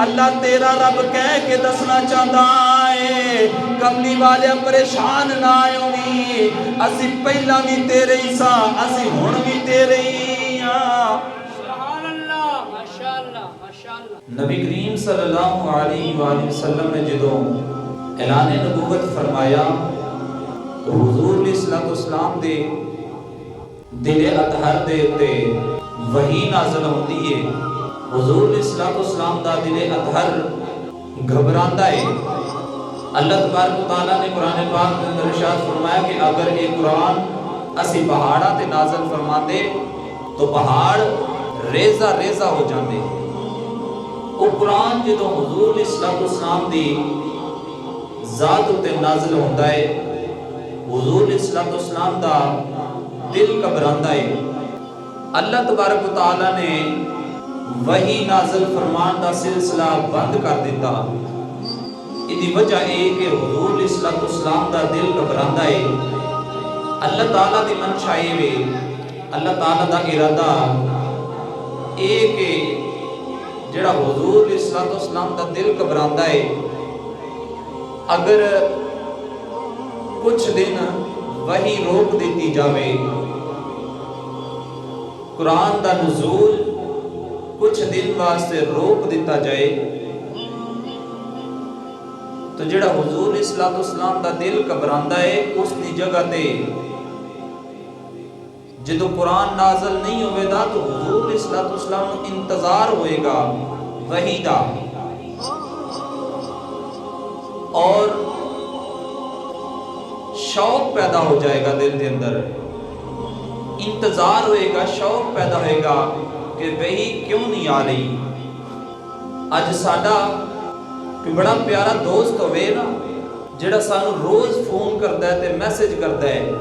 اللہ تیرا رب کہہ کے دسنا چاہتا ہے کملی والے پریشان نہ ہوئی اسی پہلا بھی تیرے ہی سا اسی ہن بھی تیرے ہی ہاں سبحان اللہ ماشاءاللہ ماشاءاللہ۔ نبی کریم صلی اللہ علیہ وآلہ وسلم نے جدوں اعلان نبوت فرمایا تو حضور علیہ الصلوۃ والسلام دے دل اطہر دے تے وحی نازل ہوندی ہے۔ حضور علیہ الصلوۃ والسلام دا دل اطہر گھبراندا ہے۔ اللہ تبارک و تعالیٰ نے قرآن پاک کے اندر ارشاد فرمایا کہ اگر یہ قرآن اسی پہاڑاں تے نازل فرماندے تو پہاڑ ریزہ ریزہ ہو جاندے۔ وہ قرآن جدوں حضور علیہ الصلوۃ والسلام دی ذات تے نازل ہوندا ہے حضور علیہ الصلوۃ والسلام دا دل گھبراندا ہے۔ اللہ تبارک و تعالیٰ نے وحی نازل فرمان دا سلسلہ بند کر دیتا۔ اس وجہ ہے کہ حضور علیہ الصلوۃ والسلام دا دل گھبراندا ہے۔ اللہ تعالیٰ دی منشا ہے اللہ تعالیٰ دا ارادہ اے کہ جڑا حضور علیہ الصلوۃ والسلام دا دل گھبراندا ہے اگر کچھ دن وحی روک دیتی جاوے قرآن دا نزول کچھ دن واسطے روک دیتا جائے تو جڑا حضور علیہ الصلوۃ والسلام دا دل گھبراندا ہے اس دی جگہ تے جدو قرآن نازل نہیں ہوئے دا تو حضور علیہ الصلوۃ والسلام نو انتظار ہوئے گا وحی دا اور شوق پیدا ہو جائے گا دل کے اندر انتظار ہوئے گا شوق پیدا ہوئے گا کہ وحی کیوں نہیں آ رہی۔ اج ساڈا کوئی بڑا پیارا دوست ہوئے نا جڑا سانو روز فون کرتا ہے تے میسج کرتا ہے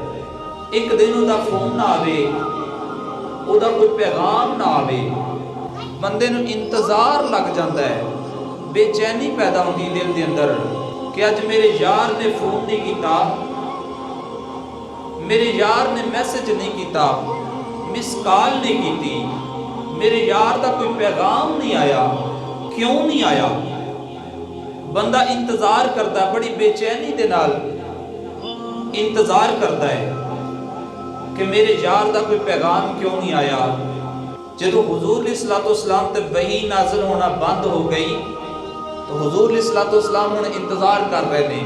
ایک دن او دا فون نہ آوے او دا کوئی پیغام نہ آوے بندے نو انتظار لگ جاتا ہے بے چینی پیدا ہوندی دل دے اندر کہ اج میرے یار نے فون نہیں کیتا میرے یار نے میسج نہیں کیتا مس کال نہیں کیتی میرے یار دا کوئی پیغام نہیں آیا کیوں نہیں آیا بندہ انتظار کرتا ہے بڑی بے چینی دے نال انتظار کرتا ہے کہ میرے یار دا کوئی پیغام کیوں نہیں آیا۔ جدو حضور علیہ الصلوۃ والسلام تے وحی نازل ہونا بند ہو گئی تو حضور علیہ الصلوۃ والسلام ہن انتظار کر رہے نے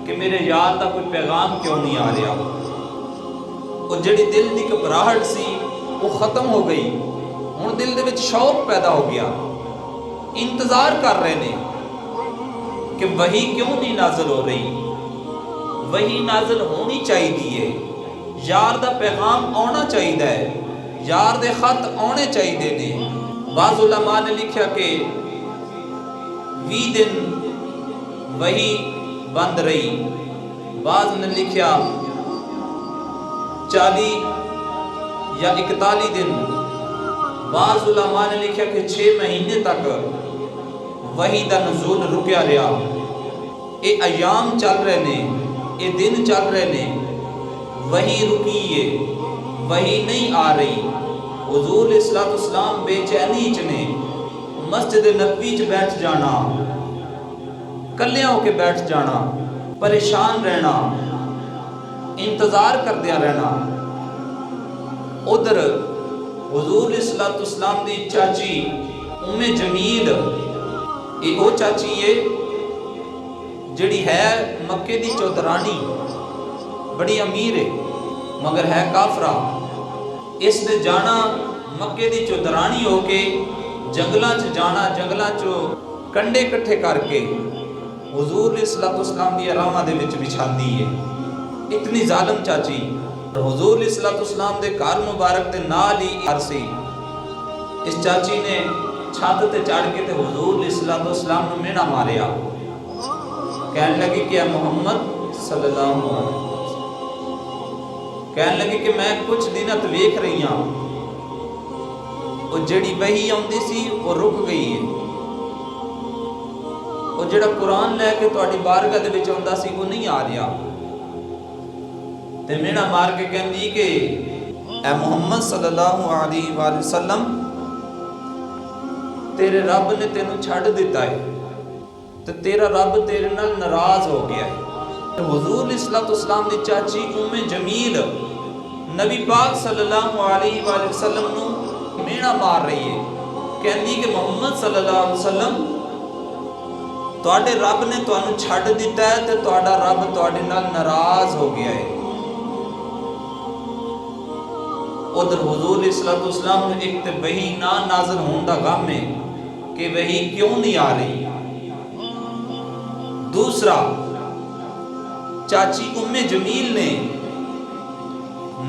کہ میرے یار دا کوئی پیغام کیوں نہیں آ رہا۔ وہ جڑی دل دی گھبراہٹ سی وہ ختم ہو گئی ہن دل دے وچ شوق پیدا ہو گیا انتظار کر رہے نے کہ وحی کیوں نہیں نازل ہو رہی وحی نازل ہونی چاہیے یار دا پیغام آنا چاہیے یار دے خط آنے چاہیے نے۔ بعض علماء نے لکھیا کہ 20 دن وحی بند رہی بعض نے لکھیا 40 یا 41 دن بعض علماء نے لکھیا کہ 6 مہینے تک وحی دا نزول رکیا رہا۔ اے ایام چل رہے نے اے دن چل رہے نے وحی رکی ہے وحی نہیں آ رہی۔ حضور علیہ الصلوۃ والسلام بے چینی چ نے مسجد نبوی چ بیٹھ جانا کلیاں ہو کے بیٹھ جانا پریشان رہنا انتظار کردیا رہنا۔ ادھر حضور علیہ الصلوۃ والسلام دی چاچی ام جمیل یہ وہ چاچی ہے جڑی ہے مکے دی چودرانی بڑی امیر ہے مگر ہے کافرہ۔ اس نے جانا مکے دی چودرانی ہو کے جنگلاں چ جانا جنگلاں چو کنڈے کٹھے کر کے حضور علیہ الصلوۃ والسلام دی راہاں دے وچ بچھاندی ہے۔ اتنی ظالم چاچی حضور علیہ الصلوۃ والسلام دے گھر مبارک دے نال ہی عرصی اس چاچی نے چھت تے چڑھ کے تے حضور علیہ الصلوۃ والسلام نو مینا ماریا کہنے لگی کہ محمد صلی اللہ علیہ وسلم کہنے لگی کہ میں کچھ دنت ویکھ رہی ہاں وہ جڑی وحی آندی سی وہ رک گئی ہے وہ جڑا قرآن لے کے تہاڈی بارگاہ دے وچ آندا سی وہ نہیں آ رہا تے مینا مار کے کہندی کہ اے محمد صلی اللہ علیہ وآلہ وسلم تیرے رب نے تینوں چھڑ دیتا ہے تو تیرا رب تیرے نال ناراض ہو گیا ہے۔ حضور علیہ السلام دی چاچی جمیل نبی پاک صلی اللہ علیہ وآلہ وسلم نو مینا مار رہی ہے، کہندی کہ محمد صلی اللہ علیہ وسلم تواڈے رب نے تانوں چھڈ دیتا ہے تے تواڈا رب تواڈے نال ناراض ہو گیا ہے۔ ادھر حضور علیہ السلام نے ایک تے وحی نہ نازل ہون دا غم ہے کہ وحی کیوں نہیں آ رہی، دوسرا چاچی جمیل نے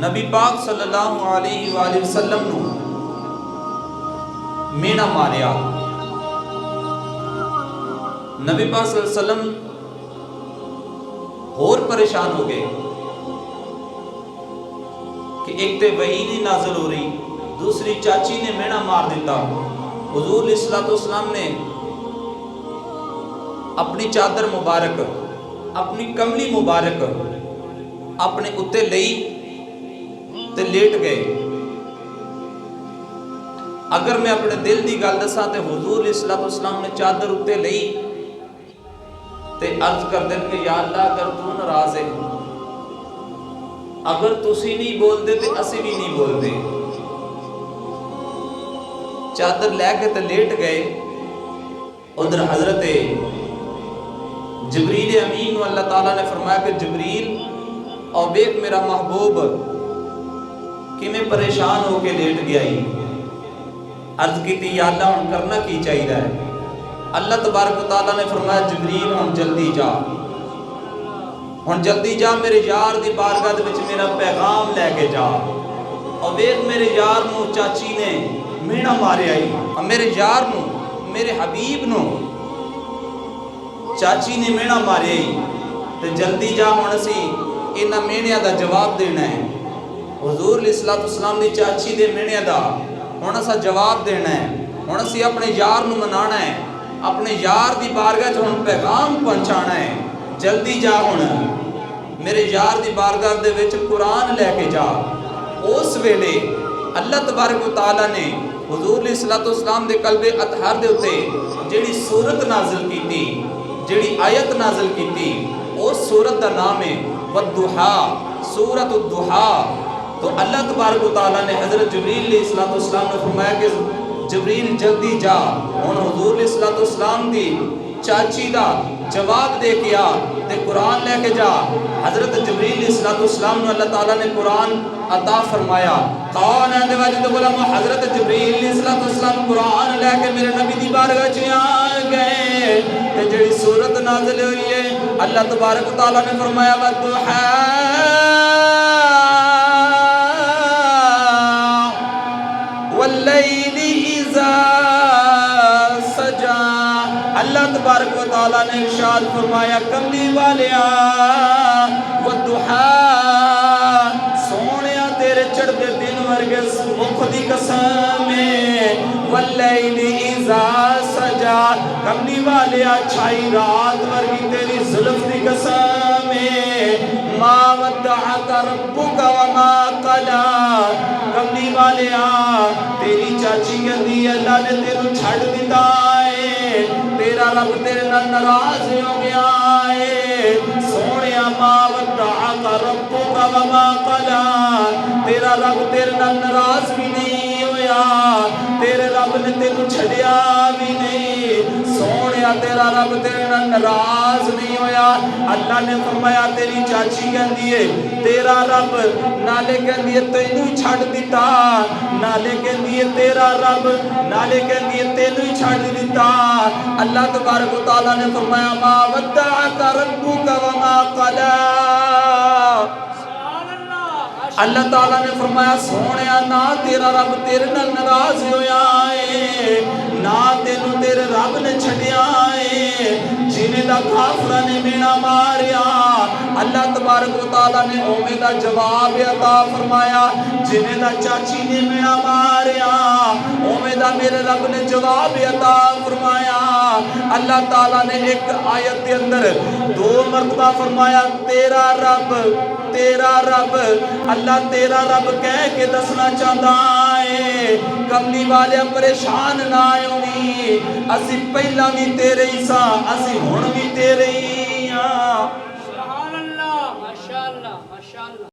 نبی پاک صلی اللہ علیہ وآلہ وسلم نو مینا ماریا۔ نبی پاک صلی اللہ علیہ وسلم اور پریشان ہو گئے کہ ایک تے وحی نہیں نازل ہو رہی، دوسری چاچی نے مینا مار دیتا۔ حضور علیہ السلام نے اپنی چادر مبارک، اپنی کملی مبارک اپنے اتے لئی تے لیٹ گئے۔ اگر میں اپنے دل دی گل دساں تے حضور علیہ السلام نے چادر اتے لئی تے عرض کر دیں کہ یا اللہ اگر تو ناراض ہے، اگر تسی نہیں بول دے تے اسی بھی نہیں بول دے۔ چادر لے کے تے لیٹ گئے۔ ادھر حضرت جبریل امین و اللہ تعالیٰ نے فرمایا کہ جبریل اور بیک میرا محبوب کہ میں پریشان ہو کے لیٹ گیا ہی۔ عرض کی تھی یا اللہ ہم کرنا کی چاہیے ہے؟ اللہ تبارک و تعالیٰ نے فرمایا جبریل ہم جلدی جا، ہم جلدی جا میرے یار دی بارگاہ وچ میرا پیغام لے کے جا۔ اور بیک میرے یار نو چاچی نے مینا مارے آئی، اور میرے یار نو میرے حبیب نو چاچی نے مینا مارے آئی، تو جلدی جا ہون سی انہاں مینیاں دا جواب دینا ہے۔ حضور علیہ السلام دی چاچی دے مینے دا ہن اسا جواب دینا ہے، ہن اسی اپنے یار نو منانا ہے، اپنے یار دی بارگاہ ہن پیغام پہنچانا ہے۔ جلدی جا ہن میرے یار دی بارگاہ دے وچ قرآن لے کے جا۔ اس ویلے اللہ تبارک و تعالیٰ نے حضور علیہ السلام دے قلب اطہر دے اتے جیڑی سورت نازل کی تھی، جیڑی آیت نازل کی تھی، اس سورت دا نام ہے والضحا، سورت الضحا۔ تو اللہ تبارک و تعالیٰ نے حضرت جبریل علیہ السلام نے فرمایا کہ جبریل جلدی جا، ہن حضور علیہ السلام دی چاچی دا جواب دے کیا تے قرآن لے کے جا۔ حضرت جبریل علیہ السلام نے اللہ تعالیٰ نے قرآن عطا فرمایا۔ کون ہے واجد غلام حضرت جبریل علیہ السلام قرآن لے کے میرے نبی دی بارگاہ چ آ گئے تے جڑی سورت نازل ہوئی ہے اللہ تبارک و تعالیٰ نے فرمایا والضحا واللیل اذا سجا۔ اللہ تبارک و تعالیٰ نے ارشاد فرمایا کملی والیا والضحا، سونیا تیرے چڑھتے دن ورگے مکھ دی قسم واللیل اذا سجا، کملی والیا چھائی رات ورگی تیری زلف دی قسم ما ودعک ربک وما قلا، کملی والیا تیری چاچی کہندی اللہ نے تینوں چھڑ دیتا ہے، تیرا رب تیرے نال ناراض ہو گیا ہے۔ سونیا ما ودعک ربک وما قلا، تیرا رب تیرے نال ناراض بھی نہیں ہویا، تیرے رب نے تینوں چھڑیا بھی نہیں۔ سونیا تیرا رب تیرے نال ناراض نہیں ہویا۔ اللہ نے فرمایا تیری چاچی کہندی ہے تیرا رب نالے کہندی ہے تینوں ہی چھڑ دیتا، نالے کہندی ہے تیرا رب نالے کہندی ہے تینوں ہی چھڑ دیتا۔ اللہ تبارک و تعالیٰ نے فرمایا ما ودعک ربک وما قلا، اللہ تعالیٰ نے فرمایا سونیا نہ تیرا رب تیرے نال ناراض ہویا ہے، نہ تینوں تیرے رب نے چھڈیا ہے، جنہیں دا کافرہ نے مینا ماریا اللہ تبارک و تعالیٰ نے اومے دا جواب عطا فرمایا، جنہیں دا چاچی نے مینا ماریا اومے دا میرے رب نے جواب عطا فرمایا۔ اللہ تعالیٰ نے ایک آیت کے اندر 2 مرتبہ فرمایا تیرا رب تیرا رب، اللہ تیرا رب کہہ کے دسنا چاہتا ہے کملی والے پریشان نہ ہوئی اسی پہلا بھی تیرے ہی سا اسی ہن بھی تیرے ہی ہاں سبحان اللہ ماشاءاللہ ماشاءاللہ